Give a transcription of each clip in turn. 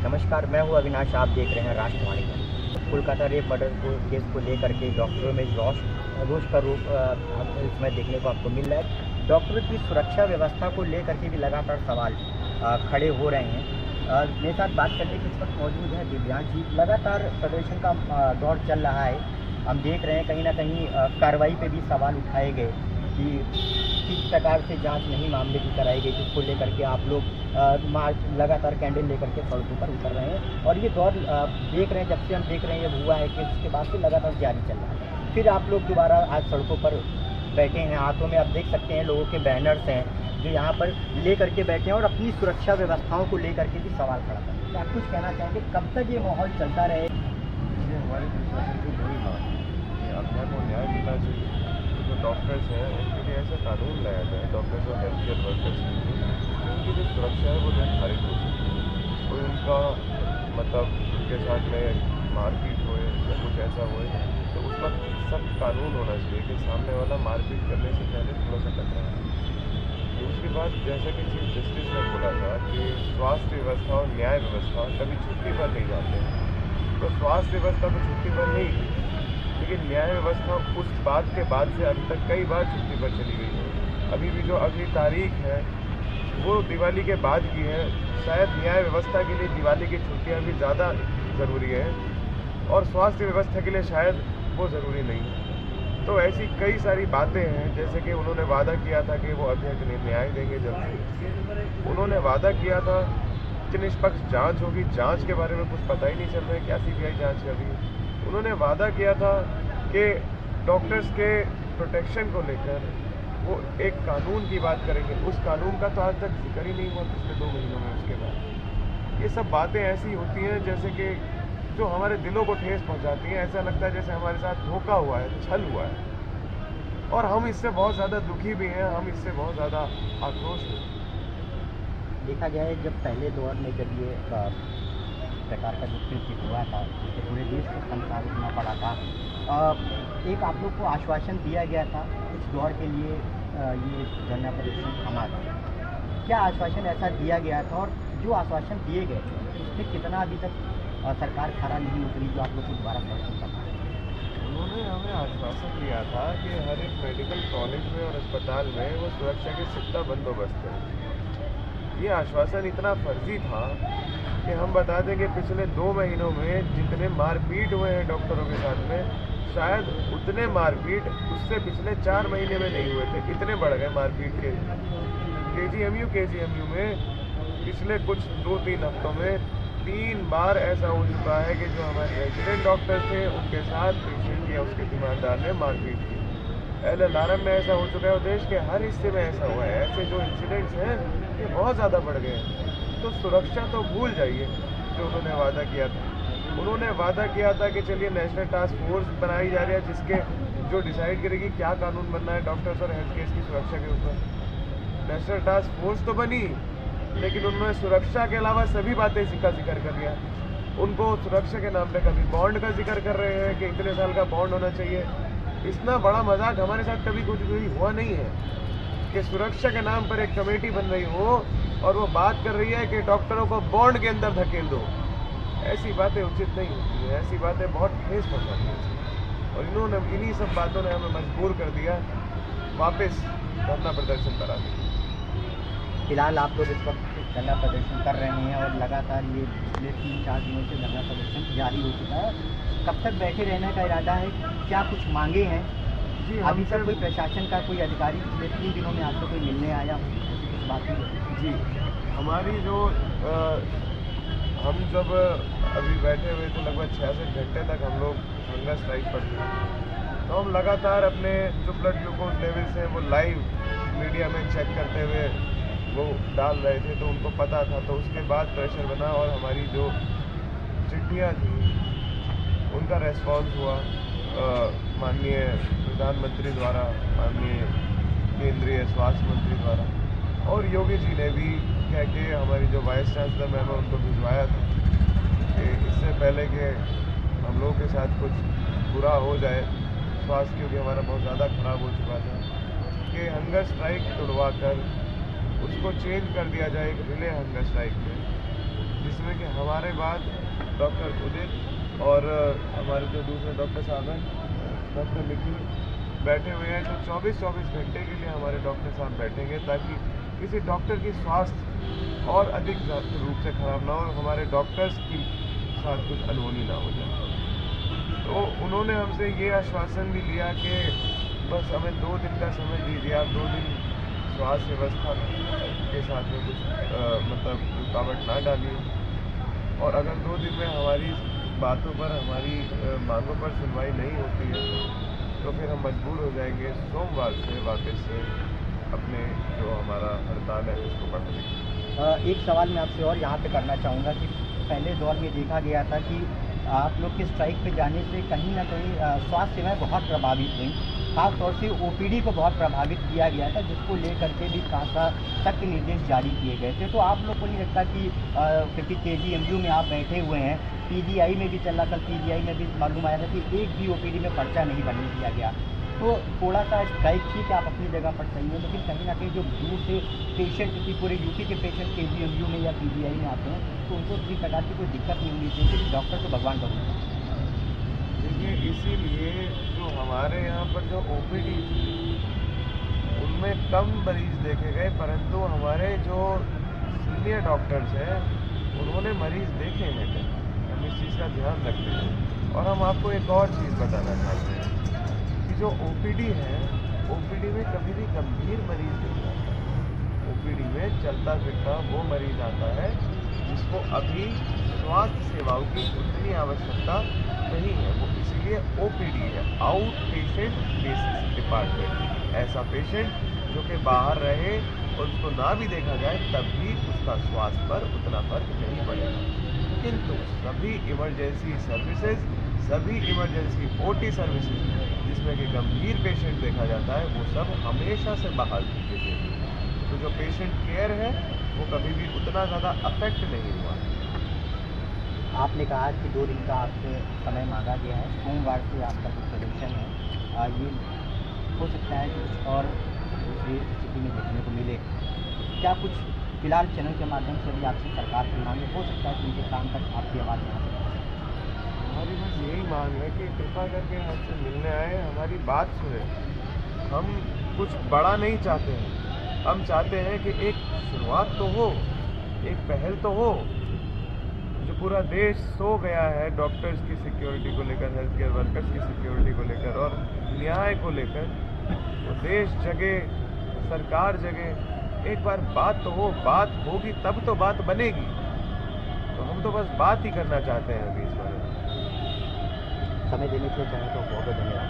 नमस्कार, मैं हूं अविनाश। आप देख रहे हैं राष्ट्रवाणी। कोलकाता रेप मर्डर केस को लेकर के डॉक्टरों में रोष का रूप हम इसमें देखने को आपको मिल रहा है। डॉक्टरों की सुरक्षा व्यवस्था को लेकर के भी लगातार सवाल खड़े हो रहे हैं। मेरे साथ बात करने के इस वक्त मौजूद है दिव्यांश जी। लगातार प्रदर्शन का दौर चल रहा है। हम देख रहे हैं कहीं ना कहीं कार्रवाई पे भी सवाल उठाए गए कि किस प्रकार से जांच नहीं मामले की कराई गई, जिसको लेकर के आप लोग मार्च लगातार कैंडल लेकर के सड़कों पर उतर रहे हैं। और ये दौर देख रहे हैं, जब से हम देख रहे हैं ये हुआ है कि उसके बाद से लगातार जारी चल रहा है। फिर आप लोग दोबारा आज सड़कों पर बैठे हैं। हाथों में आप देख सकते हैं लोगों के बैनर्स हैं जो यहाँ पर लेकर के बैठे हैं और अपनी सुरक्षा व्यवस्थाओं को लेकर के भी सवाल खड़ा करते हैं। आप कुछ कहना चाहेंगे, कब तक ये माहौल चलता रहे? ये हमारे प्रशासन की बड़ी मांग है कि अन्याय को न्याय मिलना चाहिए। जो डॉक्टर्स हैं उनके लिए ऐसा कानून लाया जाए, डॉक्टर्स और हेल्थ केयर वर्कर्स के लिए, उनकी जो सुरक्षा है वो निर्धारित हो सकती है। कोई उनका उनके साथ में मारपीट होए या कुछ ऐसा होए तो उस पर सख्त कानून होना चाहिए कि सामने वाला मारपीट करने से पहले थोड़ा सा टकराए। दूसरी बात, जैसा कि चीफ जस्टिस ने बोला था कि स्वास्थ्य व्यवस्था और न्याय व्यवस्था कभी छुट्टी पर नहीं जाते हैं, तो स्वास्थ्य व्यवस्था तो छुट्टी पर नहीं गई, लेकिन न्याय व्यवस्था उस बात के बाद से अभी तक कई बार छुट्टी पर चली गई है। अभी भी जो अगली तारीख है वो दिवाली के बाद की है। शायद न्याय व्यवस्था के लिए दिवाली की छुट्टियां भी ज़्यादा ज़रूरी है और स्वास्थ्य व्यवस्था के लिए शायद वो ज़रूरी नहीं है। तो ऐसी कई सारी बातें हैं, जैसे कि उन्होंने वादा किया था कि वो अभ्यर्थ के लिए न्याय देंगे जल्दी। उन्होंने वादा किया था कि निष्पक्ष जांच होगी। जांच के बारे में कुछ पता ही नहीं चल रहा है, क्या सीबीआई जांच है अभी। उन्होंने वादा किया था कि डॉक्टर्स के प्रोटेक्शन को लेकर वो एक कानून की बात करेंगे। उस कानून का तो आज तक जिक्र ही नहीं हुआ पिछले 2 महीनों में। उसके बाद ये सब बातें ऐसी होती हैं जैसे कि जो हमारे दिलों को ठेस पहुंचाती हैं। ऐसा लगता है जैसे हमारे साथ धोखा हुआ है, छल हुआ है, और हम इससे बहुत ज़्यादा दुखी भी हैं, हम इससे बहुत ज़्यादा आक्रोश हैं। देखा जाए जब पहले दौर में जब ये प्रकार का जो कृत्य हुआ था, तो पूरे देश को संसार उठना पड़ा था। एक आप लोग को आश्वासन दिया गया था इस दौर के लिए ये धरना प्रदर्शन थमा था। क्या आश्वासन ऐसा दिया गया था, और जो आश्वासन दिए गए थे उसमें कितना अभी तक सरकार खरा नहीं उतरी जो आप लोग को दोबारा प्रदर्शन करना है? उन्होंने हमें आश्वासन दिया था कि हर एक मेडिकल कॉलेज में और अस्पताल में वो सुरक्षा के पुख्ता बंदोबस्त है। ये आश्वासन इतना फर्जी था कि हम बता दें कि पिछले 2 महीनों में जितने मारपीट हुए हैं डॉक्टरों के साथ में, शायद उतने मारपीट उससे पिछले 4 महीने में नहीं हुए थे। इतने बढ़ गए मारपीट के। केजीएमयू में पिछले कुछ 2-3 हफ्तों में 3 बार ऐसा हो चुका है कि जो हमारे रेजिडेंट डॉक्टर थे उनके साथ पेशेंट या उसके तीमारदार ने मारपीट की। LLRM में ऐसा हो चुका है और देश के हर हिस्से में ऐसा हुआ है। ऐसे जो इंसिडेंट्स हैं ये बहुत ज़्यादा बढ़ गए हैं। तो सुरक्षा तो भूल जाइए जो उन्होंने वादा किया था। उन्होंने वादा किया था कि चलिए नेशनल टास्क फोर्स बनाई जा रही है जिसके जो डिसाइड करेगी क्या कानून बनना है डॉक्टर्स और हेल्थ केयर की सुरक्षा के ऊपर। नेशनल टास्क फोर्स तो बनी, लेकिन उन्होंने सुरक्षा के अलावा सभी बातें का जिक्र कर दिया। उनको सुरक्षा के नाम पे कभी बॉन्ड का जिक्र कर रहे हैं कि इतने साल का बॉन्ड होना चाहिए। इतना बड़ा मजाक हमारे साथ कभी कुछ भी हुआ नहीं है कि सुरक्षा के नाम पर एक कमेटी बन रही हो और वो बात कर रही है कि डॉक्टरों को बॉन्ड के अंदर धकेल दो। ऐसी बातें उचित नहीं होती हैं, ऐसी बातें बहुत ठेस पहुँचाती हैं। और इन्हीं सब बातों ने हमें मजबूर कर दिया वापस धरना प्रदर्शन पर आने। फिलहाल आप लोग इस वक्त धरना प्रदर्शन कर रहे हैं और लगातार ये पिछले 3-4 दिनों से धरना प्रदर्शन जारी हो चुका है। कब तक बैठे रहने का इरादा है? क्या कुछ मांगे हैं? जी, अभी तक कोई प्रशासन का कोई अधिकारी पिछले 3 दिनों में आपसे कोई मिलने आया कुछ बात नहीं? जी, हमारी जो हम जब अभी बैठे हुए थे लगभग 66 घंटे तक हम लोग हंगर स्ट्राइक पर थे, तो हम लगातार अपने जो ब्लड ग्लूकोज लेवल्स हैं वो लाइव मीडिया में चेक करते हुए वो डाल रहे थे, तो उनको पता था। तो उसके बाद प्रेशर बना और हमारी जो चिट्ठियाँ थी उनका रेस्पॉन्स हुआ माननीय प्रधानमंत्री द्वारा, माननीय केंद्रीय स्वास्थ्य मंत्री द्वारा, और योगी जी ने भी कह के हमारी जो वाइस चांसलर मैम है उनको भिजवाया था कि इससे पहले कि हम लोगों के साथ कुछ बुरा हो जाए, स्वास्थ्य क्योंकि हमारा बहुत ज़्यादा ख़राब हो चुका था, कि हंगर स्ट्राइक तोड़वा कर उसको चेंज कर दिया जाए एक रिले हंगर स्ट्राइक में, जिसमें कि हमारे बाद डॉक्टर उदित और हमारे जो दूसरे डॉक्टर साहब हैं डॉक्टर निखिल बैठे हुए हैं। तो 24-24 घंटे के लिए हमारे डॉक्टर साहब बैठेंगे ताकि किसी डॉक्टर की स्वास्थ्य और अधिक रूप से खराब ना हो, हमारे डॉक्टर्स की साथ कुछ अनहोनी ना हो जाए। तो उन्होंने हमसे ये आश्वासन भी लिया कि बस हमें 2 दिन का समय दीजिए, आप 2 दिन स्वास्थ्य व्यवस्था के साथ में कुछ मतलब रुकावट ना डालिए, और अगर 2 दिन में हमारी बातों पर, हमारी मांगों पर सुनवाई नहीं होती है तो फिर हम मजबूर हो जाएंगे सोमवार से वापस से अपने जो हमारा हड़ताल है उसको बढ़ाने। एक सवाल मैं आपसे और यहाँ पे करना चाहूँगा कि पहले दौर में देखा गया था कि आप लोग के स्ट्राइक पे जाने से कहीं ना कहीं स्वास्थ्य सेवाएं बहुत प्रभावित हुई, खासतौर से ओपीडी को बहुत प्रभावित किया गया था, जिसको लेकर के भी खासा सख्त निर्देश जारी किए गए थे। तो आप लोग को नहीं लगता कि क्योंकि KGMU में आप बैठे हुए हैं, PGI में भी चल रहा, कल PGI में भी मालूम आया था कि एक भी ओपीडी में पर्चा नहीं बनने दिया गया। तो थोड़ा सा स्ट्राइक ठीक है, आप अपनी जगह पर सही है, लेकिन कहीं ना कहीं जो दूर से पेशेंट, किसी पूरे यूपी के पेशेंट KGMU में या PGI में आते हैं तो उनको किसी प्रकार की कोई दिक्कत नहीं होनी चाहिए, क्योंकि डॉक्टर तो भगवान का रूप है। देखिए, इसीलिए जो हमारे यहाँ पर जो OPD उनमें कम मरीज देखे गए, परंतु हमारे जो सीनियर डॉक्टर्स हैं उन्होंने मरीज देखे हैं। हम इस चीज़ का ध्यान रखते हैं। और हम आपको एक और चीज़ बताना चाहते हैं कि जो OPD है, OPD में कभी भी गंभीर मरीज नहीं आता। OPD में चलता फिरता वो मरीज आता है जिसको अभी स्वास्थ्य सेवाओं की उतनी आवश्यकता नहीं है, वो इसीलिए OPD है, आउट पेशेंट बेसिस डिपार्टमेंट। ऐसा पेशेंट जो कि बाहर रहे और उसको ना भी देखा जाए तब भी उसका स्वास्थ्य पर उतना फर्क नहीं पड़ेगा। किंतु सभी इमरजेंसी सर्विसेज, सभी इमरजेंसी OT सर्विसेज जिसमें कि गंभीर पेशेंट देखा जाता है, वो सब हमेशा से बहाल की गई। तो जो पेशेंट केयर है वो कभी भी उतना ज़्यादा अफेक्ट नहीं हुआ। आपने कहा कि 2 दिन का आपसे समय मांगा गया है, सोमवार से आपका जो सजेशन है ये हो सकता है कि कुछ और दूसरी स्थिति में देखने को मिले। क्या कुछ फिलहाल चैनल के माध्यम से भी आपसे सरकार की मांग हो सकता है कि उनके काम तक आपकी आवाज़ यहाँ से? हमारी बस यही मांग है कि कृपा करके हमसे मिलने आए, हमारी बात सुने। हम कुछ बड़ा नहीं चाहते हैं, हम चाहते हैं कि एक शुरुआत तो हो, एक पहल तो हो। जो पूरा देश सो गया है डॉक्टर्स की सिक्योरिटी को लेकर, हेल्थ केयर वर्कर्स की सिक्योरिटी को लेकर और न्याय को लेकर, वो देश जगे, सरकार जगे। एक बार बात तो हो, बात होगी तब तो बात बनेगी। तो हम तो बस बात ही करना चाहते हैं अभी इस बारे में। समय देने के लिए चाहें तो बहुत बहुत धन्यवाद।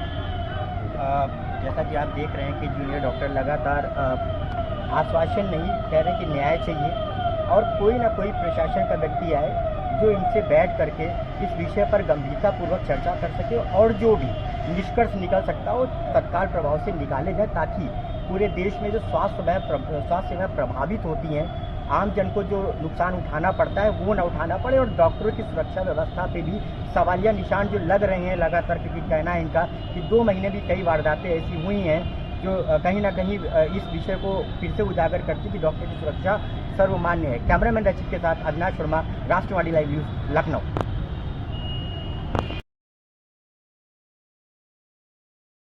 जैसा कि आप देख रहे हैं कि जूनियर डॉक्टर लगातार आश्वासन नहीं कह रहे कि न्याय चाहिए और कोई ना कोई प्रशासन का व्यक्ति आए जो इनसे बैठ करके इस विषय पर गंभीरतापूर्वक चर्चा कर सके और जो भी निष्कर्ष निकल सकता हो तत्काल प्रभाव से निकाले जाए, ताकि पूरे देश में जो स्वास्थ्य सेवाएं प्रभावित होती हैं, आम जन को जो नुकसान उठाना पड़ता है वो ना उठाना पड़े, और डॉक्टरों की सुरक्षा व्यवस्था पे भी सवालिया निशान जो लग रहे हैं लगातार, क्योंकि कहना है इनका कि 2 महीने भी कई वारदातें ऐसी हुई हैं जो कहीं ना कहीं इस विषय को फिर से उजागर करती कि डॉक्टर की सुरक्षा सर्वमान्य है। कैमरामैन रचित के साथ अविनाश वर्मा, राष्ट्रवादी लाइव न्यूज़, लखनऊ।